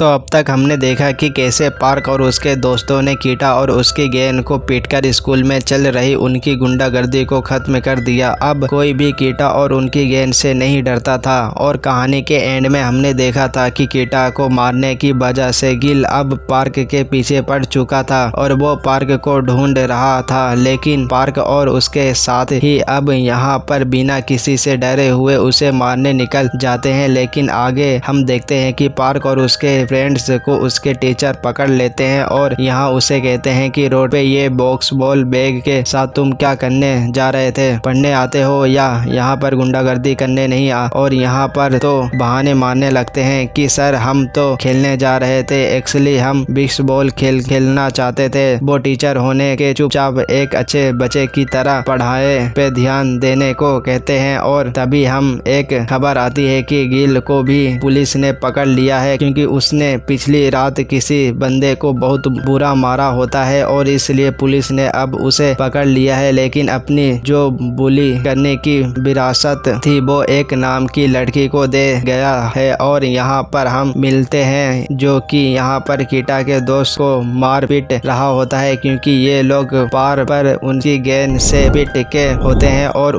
तो अब तक हमने देखा कि कैसे पार्क और उसके दोस्तों ने कीटा और उसकी गैंग को पीटकर स्कूल में चल रही उनकी गुंडागर्दी को खत्म कर दिया। अब कोई भी कीटा और उनकी गैंग से नहीं डरता था और कहानी के एंड में हमने देखा था कि कीटा को मारने की वजह से गिल अब पार्क के पीछे पड़ चुका था और वो पार्क को ढूंढ रहा था, लेकिन पार्क और उसके साथ ही अब यहाँ पर बिना किसी से डरे हुए उसे मारने निकल जाते हैं। लेकिन आगे हम देखते हैं कि पार्क और उसके फ्रेंड्स को उसके टीचर पकड़ लेते हैं और यहाँ उसे कहते हैं कि रोड पे ये बॉक्स बॉल बैग के साथ तुम क्या करने जा रहे थे, पढ़ने आते हो या यहाँ पर गुंडागर्दी करने नहीं और यहाँ पर तो बहाने मारने लगते हैं कि सर हम तो खेलने जा रहे थे, एक्चुअली हम बिक्स बॉल खेलना चाहते थे। वो टीचर होने के चुपचाप एक अच्छे बच्चे की तरह पढ़ाई पे ध्यान देने को कहते हैं और तभी हम एक खबर आती है कि गिल को भी पुलिस ने पकड़ लिया है क्योंकि उसने पिछली रात किसी बंदे को बहुत बुरा मारा होता है और इसलिए पुलिस ने अब उसे पकड़ लिया है। लेकिन अपनी जो बुली करने की विरासत थी वो एक नाम की लड़की को दे गया है और यहाँ पर हम मिलते हैं जो कि यहाँ पर कीटा के दोस्त को मार पीट रहा होता है क्योंकि ये लोग पार पर उनकी गैंग से पिट के होते हैं और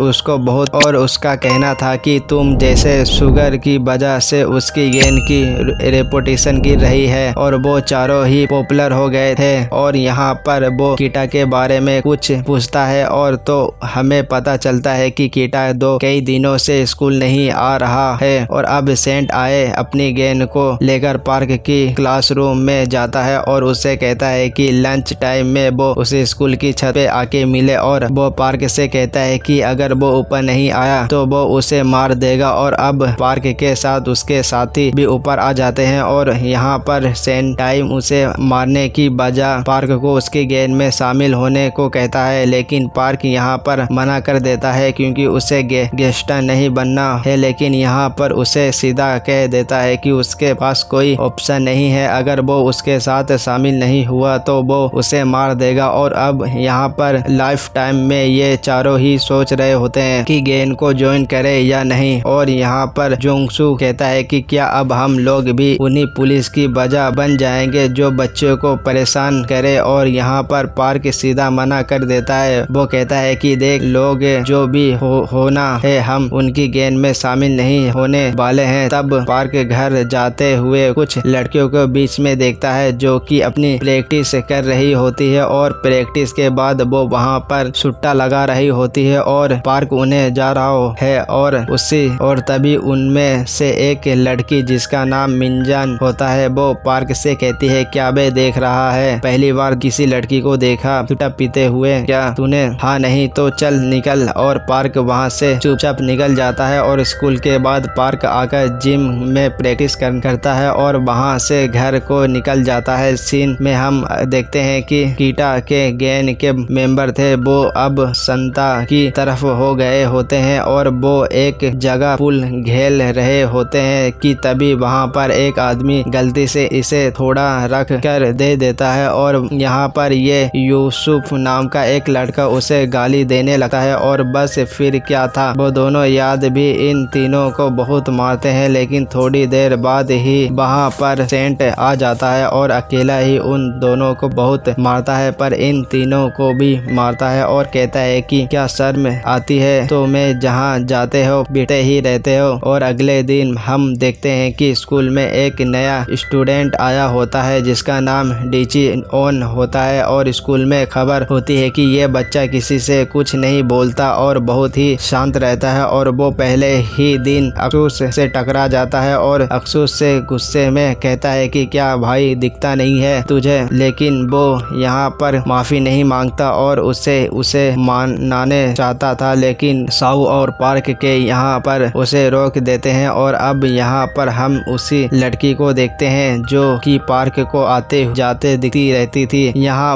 उसका कहना था कि तुम जैसे शुगर की वजह से उसकी गैंग की रेपुटेशन गिर रही है और वो चारों ही पॉपुलर हो गए थे। और यहाँ पर वो कीटा के बारे में कुछ पूछता है और तो हमें पता चलता है कि कीटा कई दिनों से स्कूल नहीं आ रहा है और अब सेंट आए अपनी गैंग को लेकर पार्क की क्लासरूम में जाता है और उससे कहता है कि लंच टाइम में वो उसे स्कूल की छत पे आके मिले और वो पार्क से कहता है कि अगर वो ऊपर नहीं आया तो वो उसे मार देगा और अब पार्क के साथ उसके साथी भी ऊपर आ जाते हैं और यहाँ पर सेंट टाइम उसे मारने की बजाय पार्क को उसकी गैंग में शामिल होने को कहता है, लेकिन पार्क यहाँ पर मना कर देता है क्योंकि उसे गैंगस्टर नहीं बनना है। लेकिन यहाँ पर उसे सीधा कह देता है कि उसके पास कोई ऑप्शन नहीं है, अगर वो उसके साथ शामिल नहीं हुआ तो वो उसे मार देगा। और अब यहाँ पर लाइफ टाइम में ये चारों ही सोच रहे होते हैं कि गैंग को ज्वाइन करे या नहीं और यहाँ पर जोंगसू कहता है कि क्या अब हम लोग भी उन्हीं पुलिस की वजह बन जाएंगे जो बच्चों को परेशान करे। और यहाँ पर पार्क सीधा मना कर देता है, वो कहता है कि देख लोग जो भी होना है हम उनकी गैंग में शामिल नहीं होने वाले हैं। तब पार्क घर जाते हुए कुछ लड़कियों को बीच में देखता है जो कि अपनी प्रैक्टिस कर रही होती है और प्रैक्टिस के बाद वो वहाँ पर सुट्टा लगा रही होती है और पार्क उन्हें जा रहा है और तभी उनमें से एक लड़की जिसका नाम मिंजान होता है वो पार्क से कहती है क्या बे देख रहा है, पहली बार किसी लड़की को देखा सुट्टा पीते हुए क्या तूने? हाँ नहीं तो चल निकल। और पार्क वहाँ से चुपचाप निकल जाता है और स्कूल के बाद पार्क आकर जिम में प्रैक्टिस करता है और वहाँ से घर को निकल जाता है। सीन में हम देखते हैं कि कीटा के गैंग के मेंबर थे वो अब संता की तरफ हो गए होते हैं और वो एक जगह पुल घेर रहे होते हैं कि तभी वहाँ पर एक आदमी गलती से इसे थोड़ा रख कर दे देता है और यहाँ पर ये यूसुफ नाम का एक लड़का उसे गाली देने लगता है और बस फिर क्या था, वो दोनों याद भी इन तीनों को बहुत मारते हैं। लेकिन थोड़ी देर बाद ही वहाँ पर सेंट आ जाता है और अकेला ही उन दोनों को बहुत मारता है पर इन तीनों को भी मारता है और कहता है कि क्या शर्म आती है तो मैं जहाँ जाते हो बेटे ही रहते हो। और अगले दिन हम देखते हैं कि स्कूल में एक नया स्टूडेंट आया होता है जिसका नाम डीची ओन होता है और स्कूल में खबर होती है कि ये बच्चा किसी से कुछ नहीं बोलता और बहुत ही शांत रहता है और वो पहले ही दिन अक्सूस से टकरा जाता है और अक्सूस से गुस्से में कहता है कि क्या भाई दिखता नहीं है तुझे। लेकिन वो यहाँ पर माफी नहीं मांगता और उसे मनाने चाहता था, लेकिन साउ और पार्क के यहाँ पर उसे रोक देते हैं। और अब यहाँ पर हम उसी लड़की को देखते हैं जो कि पार्क को आते जाते दिखती रहती थी। यहाँ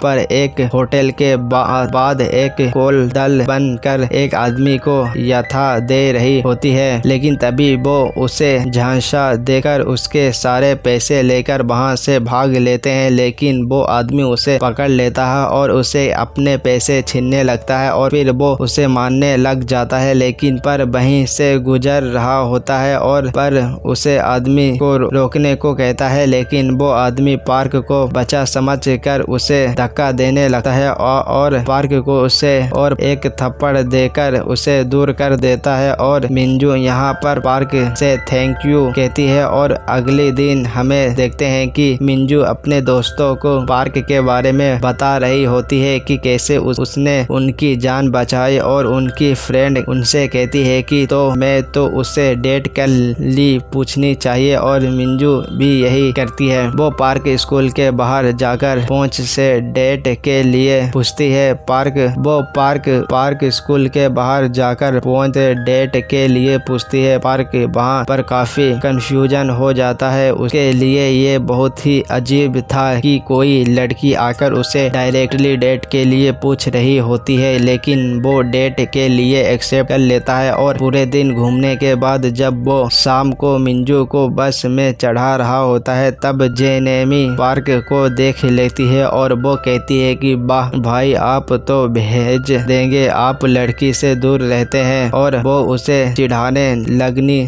पर एक होटल के बाद एक कोल दल बनकर एक आदमी को यथा दे रही होती है, लेकिन तभी वो उसे झांसा देकर उसके सारे पैसे लेकर वहां से भाग लेते हैं। लेकिन वो आदमी उसे पकड़ लेता है और उसे अपने पैसे छीनने लगता है और फिर वो उसे मारने लग जाता है। लेकिन पर वहीं से गुजर रहा होता है और पर उसे आदमी को रोकने को कहता है, लेकिन वो आदमी पार्क को बचा समझ कर उसे धक्का देने लगता है और पार्क को उसे और एक थप्पड़ देकर उसे दूर कर देता है। और मिंजू यहाँ पर पार्क से थैंक यू कहती है। और अगले दिन हमें देखते हैं कि मिंजू अपने दोस्तों को पार्क के बारे में बता रही होती है कि कैसे उसने उनकी जान बचाई। और उनकी फ्रेंड उनसे कहती है कि तो मैं तो उससे डेट कर ली पूछनी चाहिए। और मिंजू भी यही करती है। वो पार्क स्कूल के बाहर जाकर पहुंच से डेट के लिए पूछती है। पार्क स्कूल के बाहर जाकर पहुंच डेट के लिए पूछती है। पार्क वहाँ पर काफी कंफ्यूजन हो जाता है। उसके लिए ये बहुत ही अजीब था कि कोई लड़की आकर उसे डायरेक्टली डेट के लिए पूछ रही होती है, लेकिन वो डेट के लिए एक्सेप्ट कर लेता है। और पूरे दिन घूमने के बाद जब वो शाम को मिंजू को बस में चढ़ा रहा होता है, तब जेनेमी पार्क को देख लेती है और वो कहती है कि वाह भाई, आप तो भेज देंगे, आप लड़की से दूर रहते हैं। और वो उसे चिढ़ाने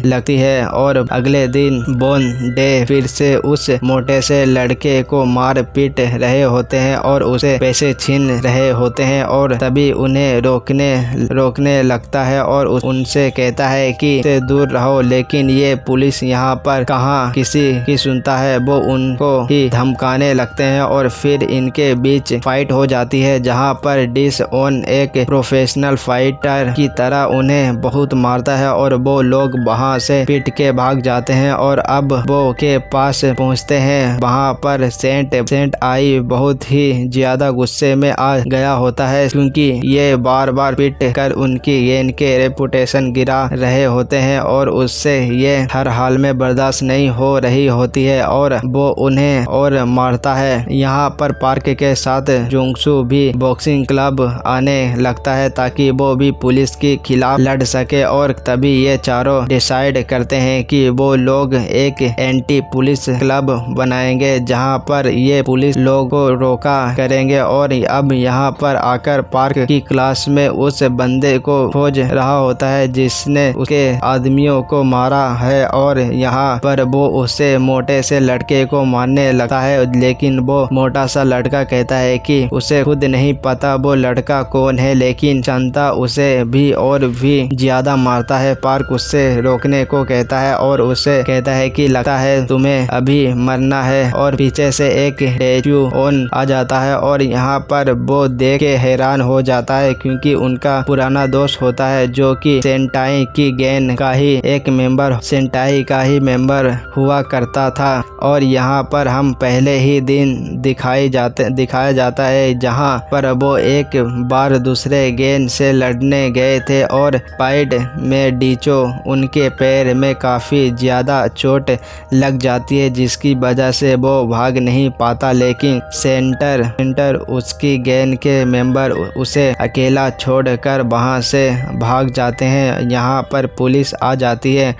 लगती है। और अगले दिन बोन डे फिर से उस मोटे से लड़के को मार पीट रहे होते हैं और उसे पैसे छीन रहे होते हैं। और तभी उन्हें रोकने लगता है और उनसे कहता है कि से दूर रहो, लेकिन ये पुलिस यहाँ पर कहाँ किसी की सुनता है। वो उनको ही धमकाने लगते हैं और फिर इनके बीच फाइट हो जाती है, जहाँ पर डिसऑन एक प्रोफेशनल फाइटर की तरह उन्हें बहुत मारता है और वो लोग वहाँ से पीट के भाग जाते हैं। और अब वो के पास पहुँचते हैं। वहाँ पर सेंट आई बहुत ही ज्यादा गुस्से में आ गया होता है, क्योंकि ये बार बार पीट कर उनकी गेन के रेपुटेशन गिरा रहे होते हैं और उससे ये हर हाल में बर्दाश्त नहीं हो रही होती है और वो उन्हें और मारता है। यहाँ पर पार्क के साथ जोंगसू भी बॉक्सिंग क्लब आने लगता है ताकि वो भी पुलिस के खिलाफ लड़ सके। और तभी ये चारों डिसाइड करते हैं कि वो लोग एक एंटी पुलिस क्लब बनाएंगे, जहाँ पर ये पुलिस लोगों को रोका करेंगे। और अब यहाँ पर आकर पार्क की क्लास में उस बंदे को खोज रहा होता है जिसने उसके आदमियों को मारा है। और यहाँ पर वो उससे मोटे से लड़के को मारने लगता है, लेकिन वो मोटा सा लड़का कहता है कि उसे खुद नहीं पता वो लड़का कौन है, लेकिन जनता उसे भी और भी ज्यादा मारता है। पार्क उससे रोकने को कहता है और उसे कहता है कि लगता है तुम्हें अभी मरना है। और पीछे से एक डेजू ऑन आ जाता है और यहाँ पर वो देख के हैरान हो जाता है, क्योंकि उनका पुराना दोस्त होता है जो कि सेंटाई की गैंग का ही एक मेंबर हुआ करता था। और यहाँ पर हम पहले ही दिन दिखाया जाता है, जहाँ पर वो एक बार दूसरे गैंग से लड़ने गए थे और फाइट में डीचो उनके पैर में काफी ज्यादा चोट लग जाती है, जिसकी वजह से वो भाग नहीं पाता। लेकिन सेंटर उसकी गैंग के मेंबर उसे अकेला छोड़कर वहां से भाग जाते हैं। यहाँ पर पुलिस आ जाती है।